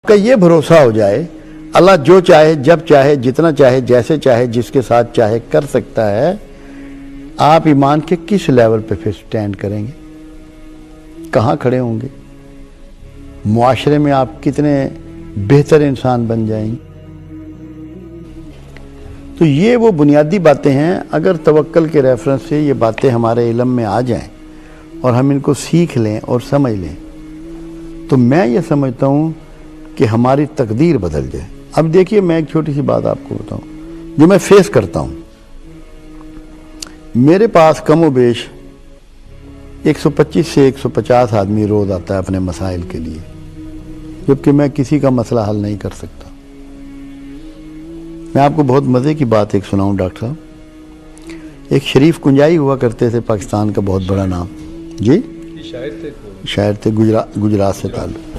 کا یہ بھروسہ ہو جائے اللہ جو چاہے جب چاہے جتنا چاہے جیسے چاہے جس کے ساتھ چاہے کر سکتا ہے، آپ ایمان کے کس لیول پہ پھر سٹینڈ کریں گے؟ کہاں کھڑے ہوں گے؟ معاشرے میں آپ کتنے بہتر انسان بن جائیں گے؟ تو یہ وہ بنیادی باتیں ہیں. اگر توکل کے ریفرنس سے یہ باتیں ہمارے علم میں آ جائیں اور ہم ان کو سیکھ لیں اور سمجھ لیں تو میں یہ سمجھتا ہوں کہ ہماری تقدیر بدل جائے. اب دیکھیے میں ایک چھوٹی سی بات آپ کو بتاؤں جو میں فیس کرتا ہوں. میرے پاس کم و بیش 125 سے 150 آدمی روز آتا ہے اپنے مسائل کے لیے، جبکہ میں کسی کا مسئلہ حل نہیں کر سکتا. میں آپ کو بہت مزے کی بات ایک سناؤں ڈاکٹر صاحب. ایک شریف کنجائی ہوا کرتے تھے، پاکستان کا بہت بڑا نام. جی شاعر تھے، گجرات سے تعلق.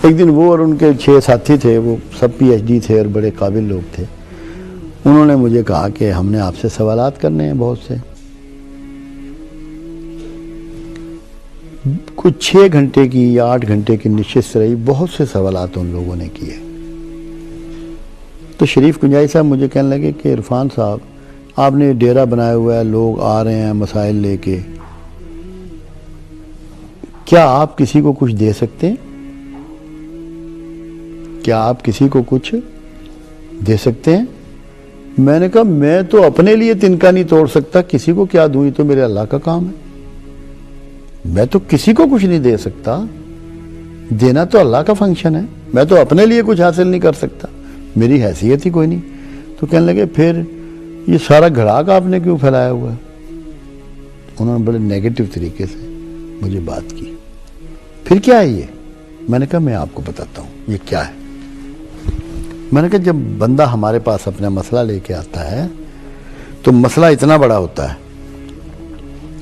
ایک دن وہ اور ان کے 6 ساتھی تھے، وہ سب پی ایچ ڈی تھے اور بڑے قابل لوگ تھے. انہوں نے مجھے کہا کہ ہم نے آپ سے سوالات کرنے ہیں بہت سے. کچھ 6 گھنٹے کی یا 8 گھنٹے کی نشست رہی، بہت سے سوالات ان لوگوں نے کیے. تو شریف کنجائی صاحب مجھے کہنے لگے کہ عرفان صاحب آپ نے ڈیرا بنایا ہوا ہے، لوگ آ رہے ہیں مسائل لے کے، کیا آپ کسی کو کچھ دے سکتے ہیں؟ کیا آپ کسی کو کچھ دے سکتے ہیں؟ میں نے کہا میں تو اپنے لیے تنکا نہیں توڑ سکتا، کسی کو کیا دوں؟ یہ تو میرے اللہ کا کام ہے. میں تو کسی کو کچھ نہیں دے سکتا، دینا تو اللہ کا فنکشن ہے. میں تو اپنے لیے کچھ حاصل نہیں کر سکتا، میری حیثیت ہی کوئی نہیں. تو کہنے لگے پھر یہ سارا گھڑاک آپ نے کیوں پھیلایا ہوا ہے؟ انہوں نے بڑے نیگیٹو طریقے سے مجھے بات کی. پھر کیا ہے یہ؟ میں نے کہا میں آپ کو بتاتا ہوں یہ کیا ہے. میں نے کہا جب بندہ ہمارے پاس اپنا مسئلہ لے کے آتا ہے تو مسئلہ اتنا بڑا ہوتا ہے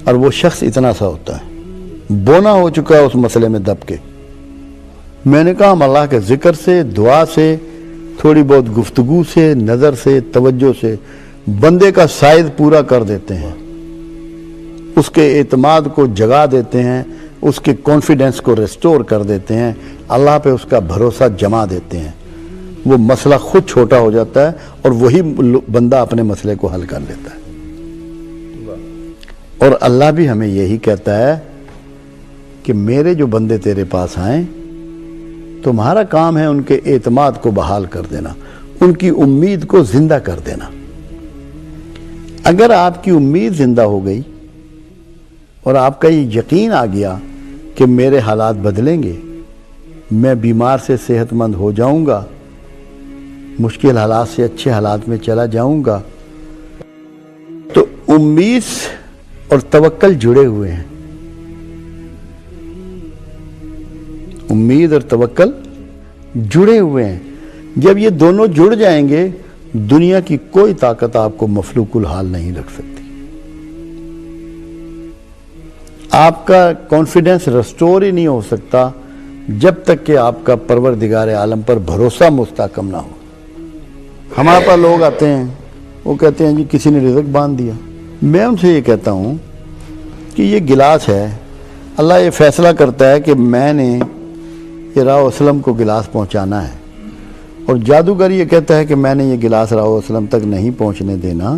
اور وہ شخص اتنا سا ہوتا ہے، بونا ہو چکا ہے اس مسئلے میں دب کے. میں نے کہا ہم اللہ کے ذکر سے، دعا سے، تھوڑی بہت گفتگو سے، نظر سے، توجہ سے بندے کا سائز پورا کر دیتے ہیں، اس کے اعتماد کو جگا دیتے ہیں، اس کے کانفیڈنس کو ریسٹور کر دیتے ہیں، اللہ پہ اس کا بھروسہ جما دیتے ہیں. وہ مسئلہ خود چھوٹا ہو جاتا ہے اور وہی بندہ اپنے مسئلے کو حل کر لیتا ہے. اور اللہ بھی ہمیں یہی کہتا ہے کہ میرے جو بندے تیرے پاس آئیں تمہارا کام ہے ان کے اعتماد کو بحال کر دینا، ان کی امید کو زندہ کر دینا. اگر آپ کی امید زندہ ہو گئی اور آپ کا یہ یقین آ گیا کہ میرے حالات بدلیں گے، میں بیمار سے صحت مند ہو جاؤں گا، مشکل حالات سے اچھے حالات میں چلا جاؤں گا، تو امید اور توکل جڑے ہوئے ہیں. امید اور توکل جڑے ہوئے ہیں. جب یہ دونوں جڑ جائیں گے دنیا کی کوئی طاقت آپ کو مفلوق الحال نہیں رکھ سکتی. آپ کا کانفیڈنس ریسٹور ہی نہیں ہو سکتا جب تک کہ آپ کا پروردگار عالم پر بھروسہ مستحکم نہ ہو. ہمارے پاس لوگ آتے ہیں، وہ کہتے ہیں جی کسی نے رزق باندھ دیا. میں ان سے یہ کہتا ہوں کہ یہ گلاس ہے، اللہ یہ فیصلہ کرتا ہے کہ میں نے راہ وسلم کو گلاس پہنچانا ہے، اور جادوگر یہ کہتا ہے کہ میں نے یہ گلاس راہ وسلم تک نہیں پہنچنے دینا.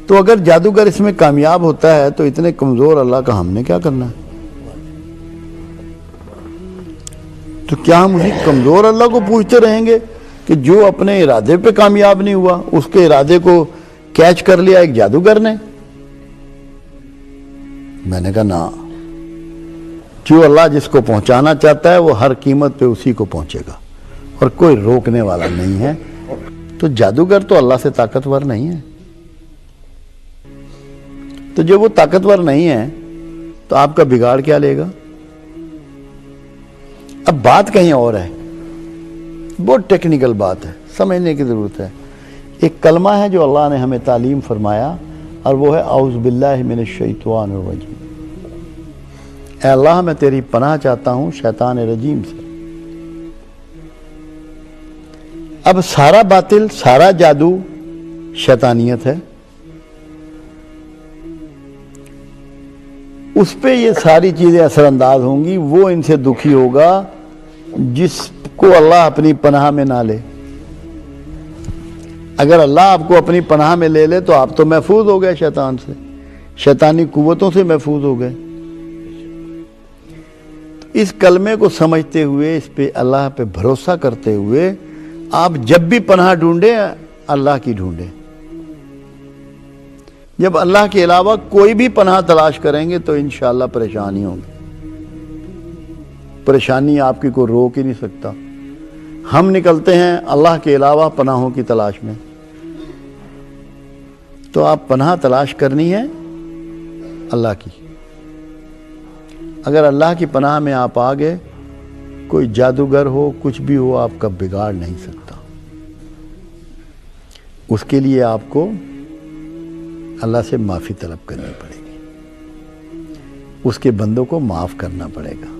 تو اگر جادوگر اس میں کامیاب ہوتا ہے تو اتنے کمزور اللہ کا ہم نے کیا کرنا ہے؟ تو کیا ہم اسی کمزور اللہ کو پوچھتے رہیں گے کہ جو اپنے ارادے پہ کامیاب نہیں ہوا، اس کے ارادے کو کیچ کر لیا ایک جادوگر نے؟ میں نے کہا نا، جو اللہ جس کو پہنچانا چاہتا ہے وہ ہر قیمت پہ اسی کو پہنچے گا اور کوئی روکنے والا نہیں ہے. تو جادوگر تو اللہ سے طاقتور نہیں ہے. تو جب وہ طاقتور نہیں ہے تو آپ کا بگاڑ کیا لے گا؟ اب بات کہیں اور ہے، بہت ٹیکنیکل بات ہے، سمجھنے کی ضرورت ہے. ایک کلمہ ہے جو اللہ نے ہمیں تعلیم فرمایا اور وہ ہے اعوذ باللہ من الشیطان الرجیم. اے اللہ میں تیری پناہ چاہتا ہوں شیطان رجیم سے. اب سارا باطل، سارا جادو شیطانیت ہے، اس پہ یہ ساری چیزیں اثر انداز ہوں گی، وہ ان سے دکھی ہوگا جس کو اللہ اپنی پناہ میں نہ لے. اگر اللہ آپ کو اپنی پناہ میں لے لے تو آپ تو محفوظ ہو گئے شیطان سے, شیطانی قوتوں سے محفوظ ہو گئے. اس کلمے کو سمجھتے ہوئے, اس پہ اللہ پہ بھروسہ کرتے ہوئے آپ جب بھی پناہ ڈھونڈیں اللہ کی ڈھونڈیں. جب اللہ کے علاوہ کوئی بھی پناہ تلاش کریں گے تو انشاءاللہ پریشانی ہوگی. پریشانی آپ کی کوئی روک ہی نہیں سکتا. ہم نکلتے ہیں اللہ کے علاوہ پناہوں کی تلاش میں, تو آپ پناہ تلاش کرنی ہے اللہ کی. اگر اللہ کی پناہ میں آپ آ گئے, کوئی جادوگر ہو کچھ بھی ہو آپ کا بگاڑ نہیں سکتا. اس کے لیے آپ کو اللہ سے معافی طلب کرنی پڑے گی, اس کے بندوں کو معاف کرنا پڑے گا.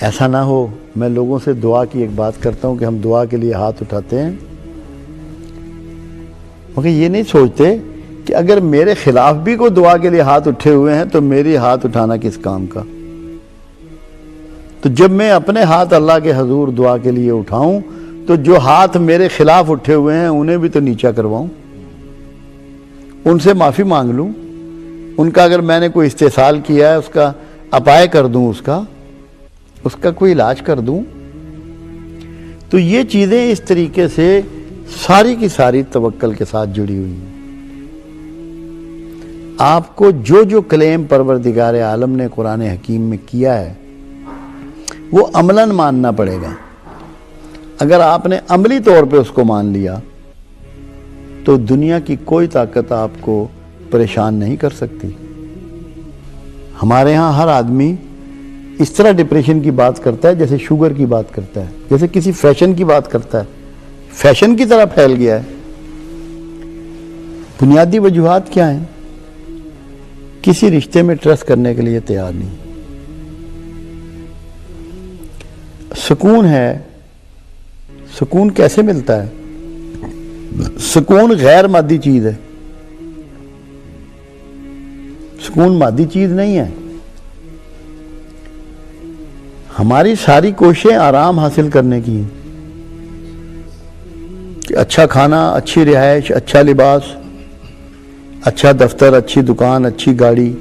ایسا نہ ہو, میں لوگوں سے دعا کی ایک بات کرتا ہوں کہ ہم دعا کے لیے ہاتھ اٹھاتے ہیں, مگر یہ نہیں سوچتے کہ اگر میرے خلاف بھی کوئی دعا کے لیے ہاتھ اٹھے ہوئے ہیں تو میری ہاتھ اٹھانا کس کام کا. تو جب میں اپنے ہاتھ اللہ کے حضور دعا کے لیے اٹھاؤں تو جو ہاتھ میرے خلاف اٹھے ہوئے ہیں انہیں بھی تو نیچا کرواؤں, ان سے معافی مانگ لوں, ان کا اگر میں نے کوئی استحصال کیا ہے اس کا اپائے کر دوں, اس کا کوئی علاج کر دوں. تو یہ چیزیں اس طریقے سے ساری کی ساری توکل کے ساتھ جڑی ہوئی ہیں. آپ کو جو جو کلیم پروردگار عالم نے قرآن حکیم میں کیا ہے وہ عملاً ماننا پڑے گا. اگر آپ نے عملی طور پہ اس کو مان لیا تو دنیا کی کوئی طاقت آپ کو پریشان نہیں کر سکتی. ہمارے ہاں ہر آدمی اس طرح ڈپریشن کی بات کرتا ہے جیسے شوگر کی بات کرتا ہے, جیسے کسی فیشن کی بات کرتا ہے, فیشن کی طرح پھیل گیا ہے. بنیادی وجوہات کیا ہیں؟ کسی رشتے میں ٹرسٹ کرنے کے لیے تیار نہیں. سکون ہے, سکون کیسے ملتا ہے؟ سکون غیر مادی چیز ہے, سکون مادی چیز نہیں ہے. ہماری ساری کوششیں آرام حاصل کرنے کی ہیں کہ اچھا کھانا, اچھی رہائش, اچھا لباس, اچھا دفتر, اچھی دکان, اچھی گاڑی,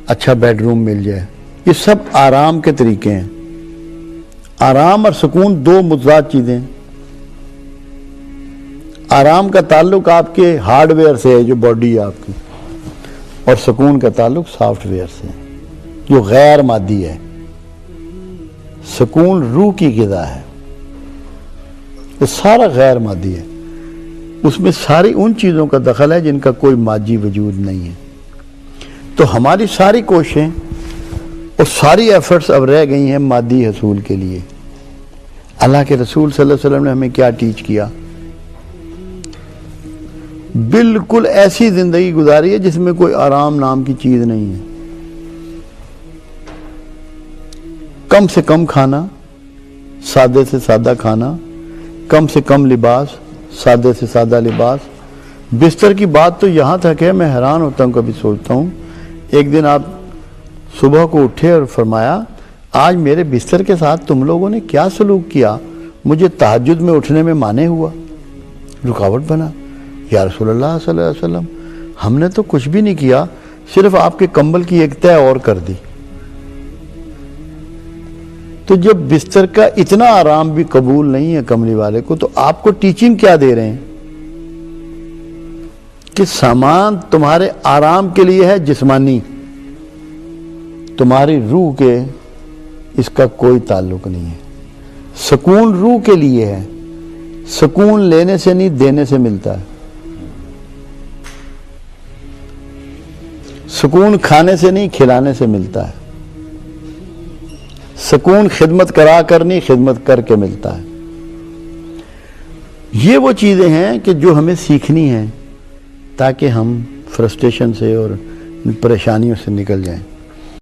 اچھا بیڈ روم مل جائے. یہ سب آرام کے طریقے ہیں. آرام اور سکون دو متضاد چیزیں ہیں. آرام کا تعلق آپ کے ہارڈ ویئر سے ہے جو باڈی ہے آپ کی, اور سکون کا تعلق سافٹ ویئر سے ہے جو غیر مادی ہے. سکون روح کی غذا ہے, وہ سارا غیر مادی ہے. اس میں ساری ان چیزوں کا دخل ہے جن کا کوئی مادی وجود نہیں ہے. تو ہماری ساری کوششیں اور ساری ایفرٹس اب رہ گئی ہیں مادی حصول کے لیے. اللہ کے رسول صلی اللہ علیہ وسلم نے ہمیں کیا ٹیچ کیا؟ بالکل ایسی زندگی گزاری ہے جس میں کوئی آرام نام کی چیز نہیں ہے. کم سے کم کھانا, سادے سے سادہ کھانا, کم سے کم لباس, سادے سے سادہ لباس. بستر کی بات تو یہاں تک ہے میں حیران ہوتا ہوں, کبھی سوچتا ہوں. ایک دن آپ صبح کو اٹھے اور فرمایا آج میرے بستر کے ساتھ تم لوگوں نے کیا سلوک کیا, مجھے تہجد میں اٹھنے میں مانے ہوا, رکاوٹ بنا. یا رسول اللہ صلی اللہ علیہ وسلم ہم نے تو کچھ بھی نہیں کیا, صرف آپ کے کمبل کی ایک تہہ اور کر دی. تو جب بستر کا اتنا آرام بھی قبول نہیں ہے کملی والے کو, تو آپ کو ٹیچنگ کیا دے رہے ہیں کہ سامان تمہارے آرام کے لیے ہے جسمانی, تمہاری روح کے اس کا کوئی تعلق نہیں ہے. سکون روح کے لیے ہے, سکون لینے سے نہیں دینے سے ملتا ہے. سکون کھانے سے نہیں کھلانے سے ملتا ہے. سکون خدمت کرا کر نہیں خدمت کر کے ملتا ہے. یہ وہ چیزیں ہیں کہ جو ہمیں سیکھنی ہیں تاکہ ہم فرسٹریشن سے اور پریشانیوں سے نکل جائیں.